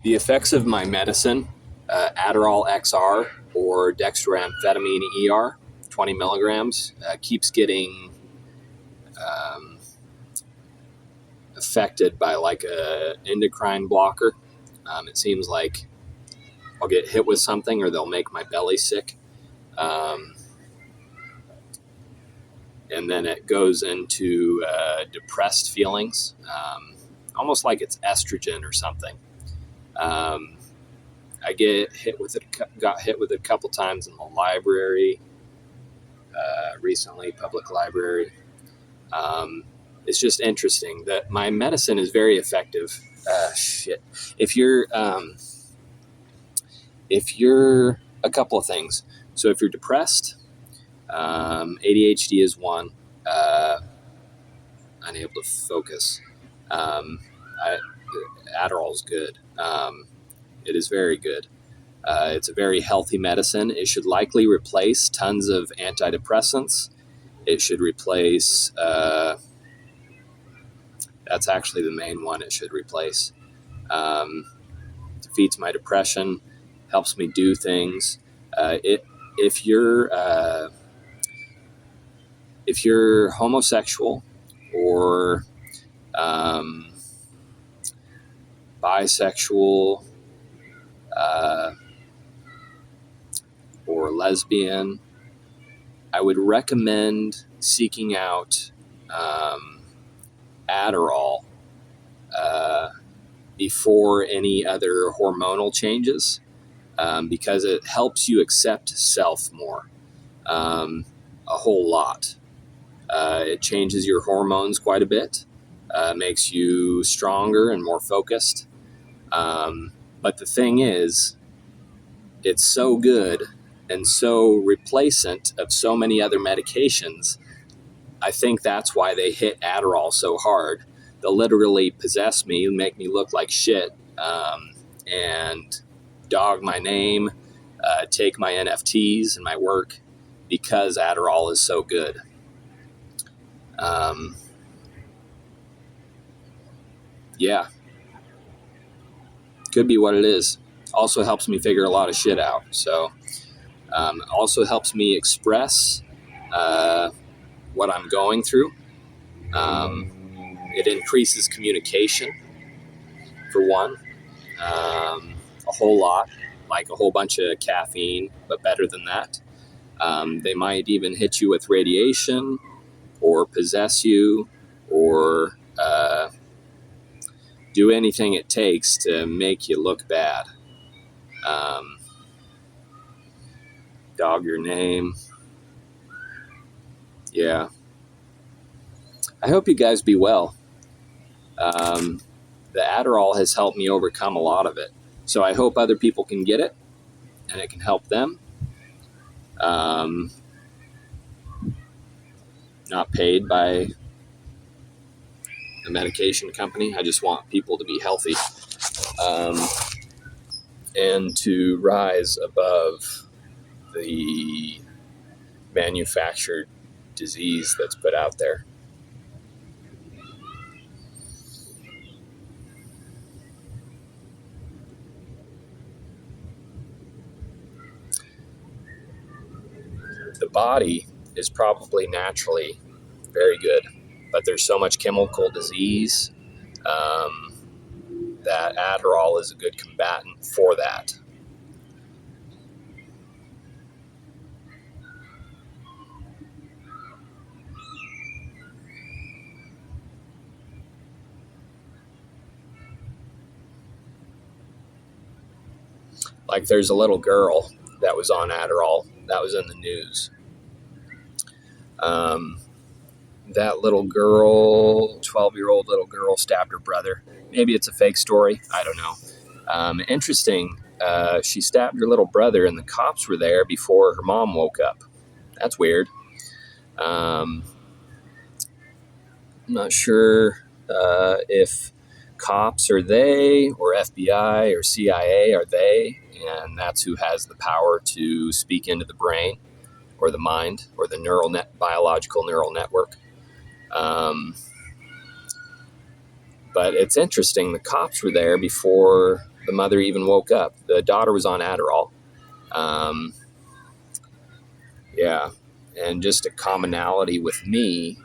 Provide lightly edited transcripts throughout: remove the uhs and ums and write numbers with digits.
The effects of my medicine, Adderall XR or dextroamphetamine ER, 20 milligrams, keeps getting affected by like a endocrine blocker. It seems like I'll get hit with something or they'll make my belly sick. And then it goes into depressed feelings, almost like it's estrogen or something. I got hit with it a couple times in the library recently, public library. It's just interesting that my medicine is very effective. If you're a couple of things. So if you're depressed, ADHD is one. Unable to focus. Adderall is good. It is very good. It's a very healthy medicine. It should likely replace tons of antidepressants. It should replace, that's actually the main one it should replace. Defeats my depression, helps me do things. If you're homosexual or bisexual or lesbian, I would recommend seeking out Adderall before any other hormonal changes, because it helps you accept self more, a whole lot. It changes your hormones quite a bit, makes you stronger and more focused. But the thing is, it's so good and so replacement of so many other medications. I think that's why they hit Adderall so hard. They'll literally possess me and make me look like shit, and dog my name, take my NFTs and my work because Adderall is so good. Yeah. Could be what it is. Also helps me figure a lot of shit out. So, also helps me express what I'm going through. It increases communication, for one, a whole lot, like a whole bunch of caffeine, but better than that. They might even hit you with radiation or possess you or do anything it takes to make you look bad. Dog your name. Yeah. I hope you guys be well. The Adderall has helped me overcome a lot of it. So I hope other people can get it and it can help them. Not paid by the medication company. I just want people to be healthy, and to rise above the manufactured disease that's put out there. The body is probably naturally very good, but there's so much chemical disease that Adderall is a good combatant for that. Like there's a little girl that was on Adderall that was in the news. That little girl, 12-year-old little girl, stabbed her brother. Maybe it's a fake story. I don't know. Interesting. She stabbed her little brother and the cops were there before her mom woke up. That's weird. I'm not sure if cops are they or FBI or CIA are they, and that's who has the power to speak into the brain or the mind or the biological neural network. But it's interesting. The cops were there before the mother even woke up. The daughter was on Adderall. Yeah. And just a commonality with me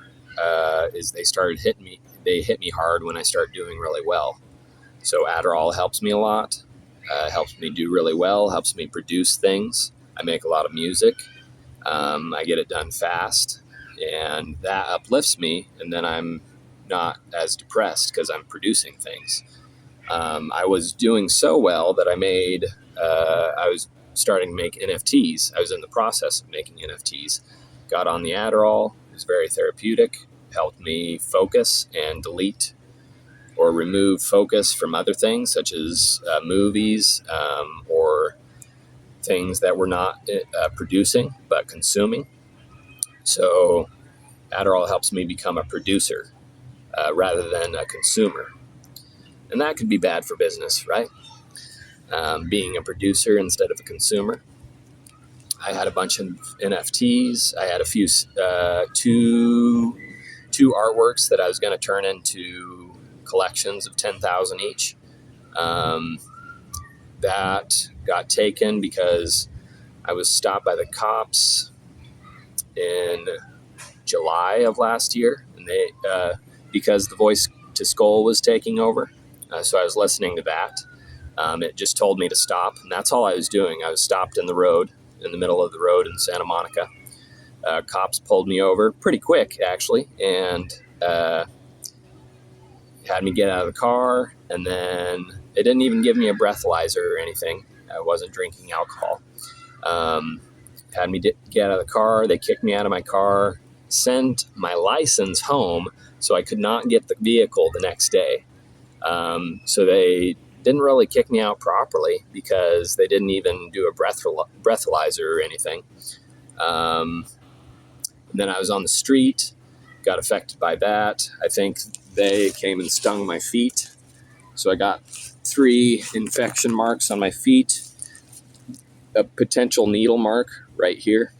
is they started hitting me. They hit me hard when I start doing really well. So Adderall helps me a lot. Helps me do really well. Helps me produce things. I make a lot of music. I get it done fast, and that uplifts me. And then I'm not as depressed because I'm producing things. I was doing so well that I was starting to make NFTs. I was in the process of making NFTs. Got on the Adderall. It was very therapeutic. Helped me focus and delete or remove focus from other things such as movies or things that we're not producing but consuming. So Adderall helps me become a producer rather than a consumer. And that could be bad for business, right? Being a producer instead of a consumer. I had a bunch of NFTs. I had a few, two artworks that I was going to turn into collections of 10,000 each. That got taken because I was stopped by the cops in July of last year, and they because the Voice to Skull was taking over. So I was listening to that. It just told me to stop, and that's all I was doing. I was stopped in the middle of the road in Santa Monica. Cops pulled me over pretty quick, actually, and had me get out of the car, and then they didn't even give me a breathalyzer or anything. I wasn't drinking alcohol. Had me get out of the car. They kicked me out of my car, sent my license home, so I could not get the vehicle the next day. So they didn't really kick me out properly because they didn't even do a breathalyzer or anything. Then I was on the street, got affected by that. I think they came and stung my feet. So I got 3 infection marks on my feet, a potential needle mark right here.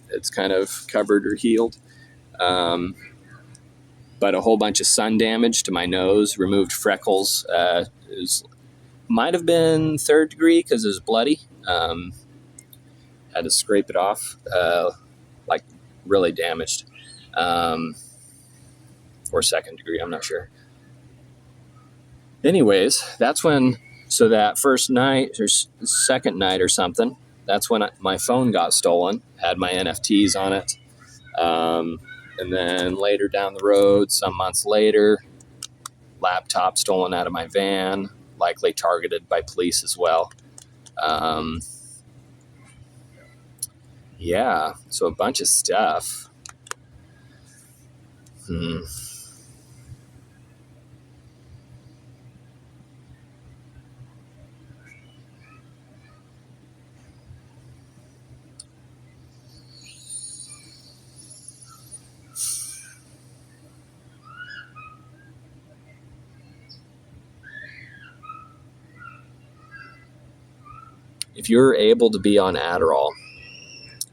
It's kind of covered or healed. But a whole bunch of sun damage to my nose, removed freckles. It might have been 3rd degree because it was bloody. Had to scrape it off, like really damaged. Or 2nd degree, I'm not sure. Anyways, that's when, so that first night or second night or something, that's when my phone got stolen, had my NFTs on it. And then later down the road, some months later, laptop stolen out of my van, likely targeted by police as well. Yeah, so a bunch of stuff. If you're able to be on Adderall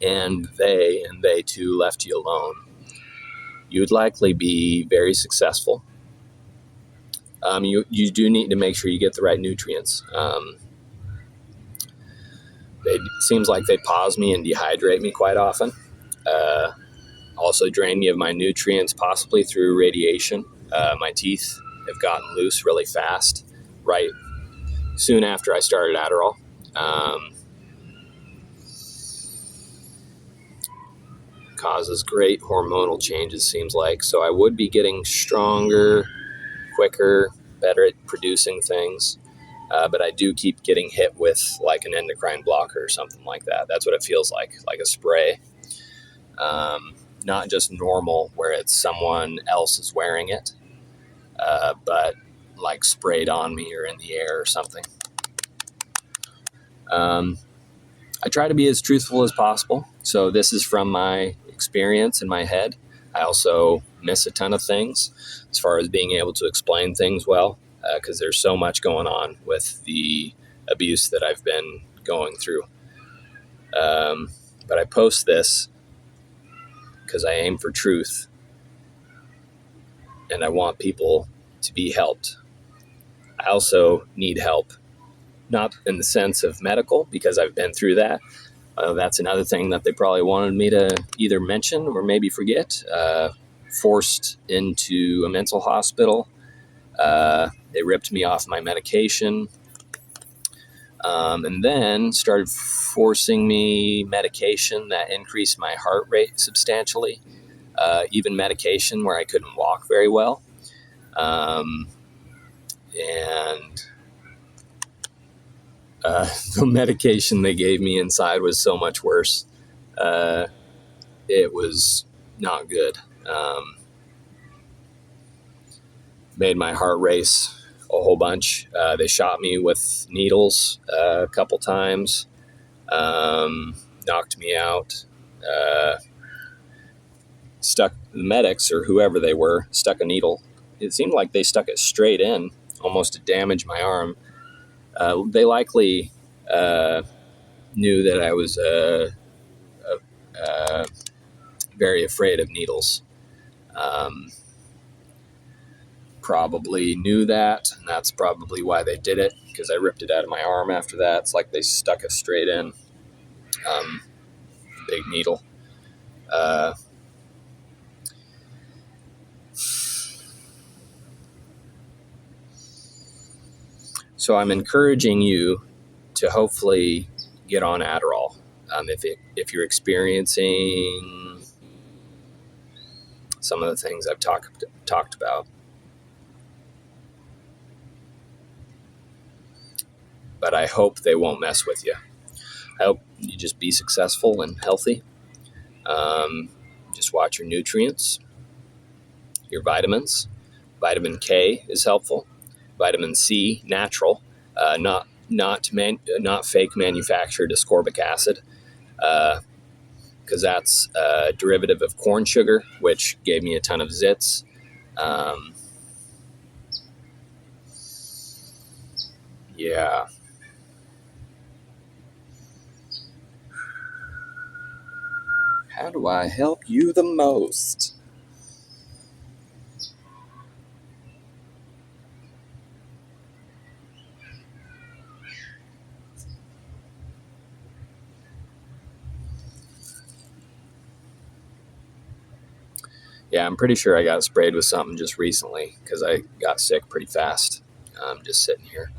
and they too left you alone, you would likely be very successful. You do need to make sure you get the right nutrients. It seems like they pause me and dehydrate me quite often. Also drain me of my nutrients, possibly through radiation. My teeth have gotten loose really fast, right soon after I started Adderall. Causes great hormonal changes, seems like. So I would be getting stronger, quicker, better at producing things. But I do keep getting hit with like an endocrine blocker or something like that. That's what it feels like a spray. Not just normal where it's someone else is wearing it, but like sprayed on me or in the air or something. I try to be as truthful as possible. So this is from my experience in my head. I also miss a ton of things as far as being able to explain things well, because there's so much going on with the abuse that I've been going through. But I post this because I aim for truth and I want people to be helped. I also need help, not in the sense of medical, because I've been through that. That's another thing that they probably wanted me to either mention or maybe forget. Forced into a mental hospital. They ripped me off my medication, and then started forcing me medication that increased my heart rate substantially. Even medication where I couldn't walk very well. And the medication they gave me inside was so much worse. It was not good. Made my heart race a whole bunch. They shot me with needles a couple times, knocked me out. Stuck the medics or whoever they were stuck a needle. It seemed like they stuck it straight in, almost to damage my arm. They likely knew that I was very afraid of needles. Probably knew that, and that's probably why they did it, because I ripped it out of my arm after that. It's like they stuck it straight in. Big needle. So I'm encouraging you to hopefully get on Adderall. If you're experiencing some of the things I've talked about. But I hope they won't mess with you. I hope you just be successful and healthy. Just watch your nutrients, your vitamins. Vitamin K is helpful. Vitamin C, natural, not fake manufactured ascorbic acid, because that's a derivative of corn sugar, which gave me a ton of zits. Yeah. How do I help you the most? Yeah, I'm pretty sure I got sprayed with something just recently because I got sick pretty fast. Just sitting here.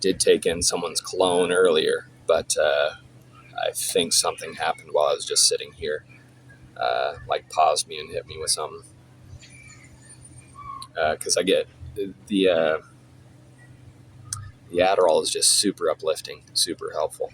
Did take in someone's cologne earlier, but I think something happened while I was just sitting here. Like paused me and hit me with something. Because I get the Adderall is just super uplifting, super helpful.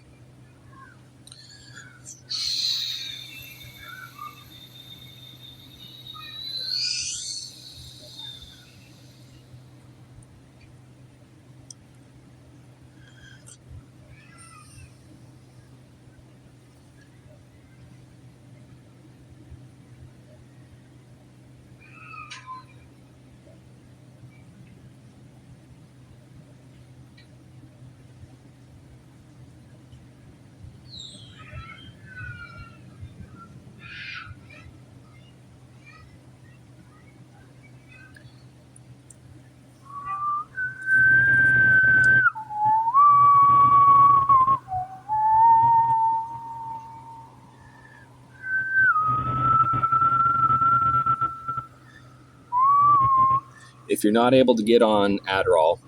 If you're not able to get on Adderall,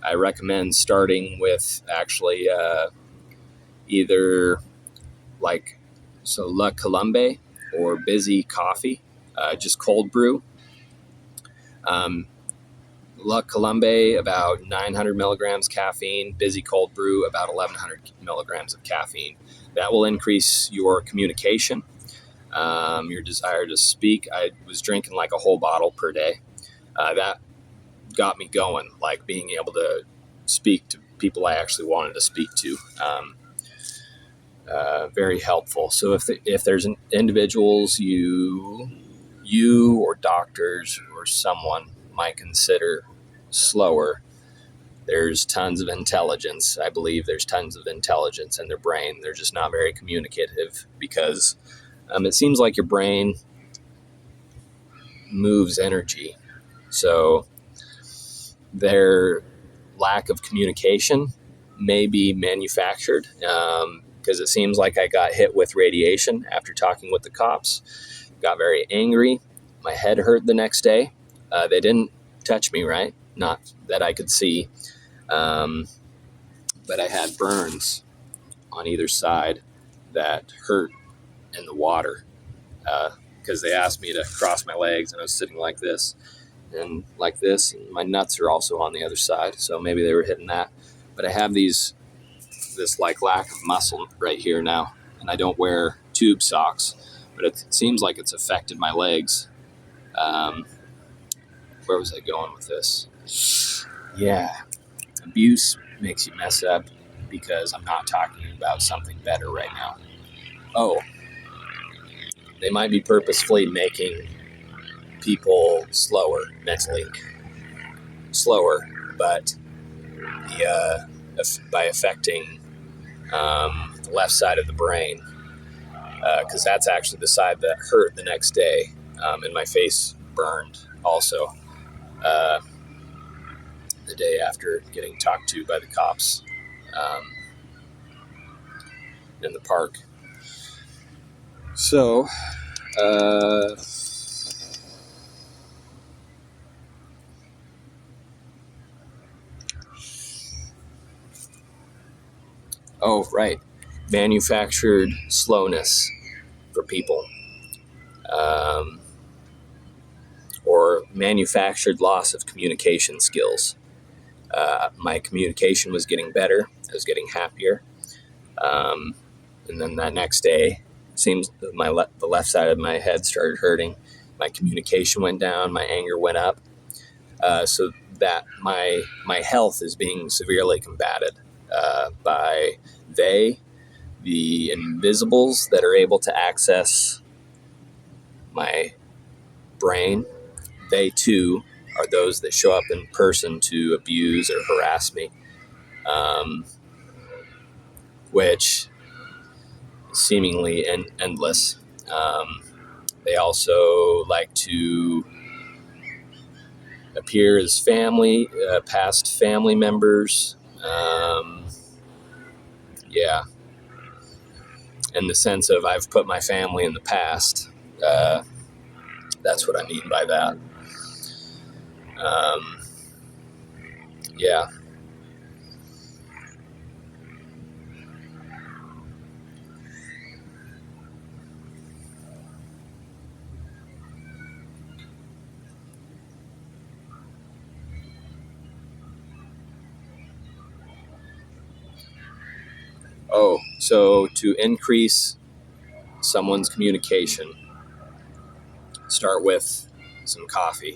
I recommend starting with actually either like La Colombe or Busy Coffee, just cold brew. La Colombe, about 900 milligrams caffeine. Busy cold brew, about 1100 milligrams of caffeine. That will increase your communication, your desire to speak. I was drinking like a whole bottle per day. That got me going, like being able to speak to people I actually wanted to speak to. Very helpful. So if there's individuals you or doctors or someone might consider slower, there's tons of intelligence. I believe there's tons of intelligence in their brain. They're just not very communicative because it seems like your brain moves energy. So their lack of communication may be manufactured, because it seems like I got hit with radiation after talking with the cops. Got very angry. My head hurt the next day. They didn't touch me, right? Not that I could see. But I had burns on either side that hurt in the water, because they asked me to cross my legs, and I was sitting like this and like this, and my nuts are also on the other side, so maybe they were hitting that. But I have this like lack of muscle right here now, and I don't wear tube socks, but it seems like it's affected my legs. Where was I going with this? Yeah, abuse makes you mess up because I'm not talking about something better right now. Oh, they might be purposefully making people mentally slower, but by affecting the left side of the brain, because that's actually the side that hurt the next day, and my face burned also the day after getting talked to by the cops in the park. So, oh, right. Manufactured slowness for people, or manufactured loss of communication skills. My communication was getting better. I was getting happier. And then that next day, it seems the left side of my head started hurting. My communication went down. My anger went up. So that my health is being severely combated by the invisibles that are able to access my brain. They too are those that show up in person to abuse or harass me, which is seemingly endless. They also like to appear as past family members. Yeah. In the sense of I've put my family in the past. That's what I mean by that. Yeah. Oh, so to increase someone's communication, start with some coffee.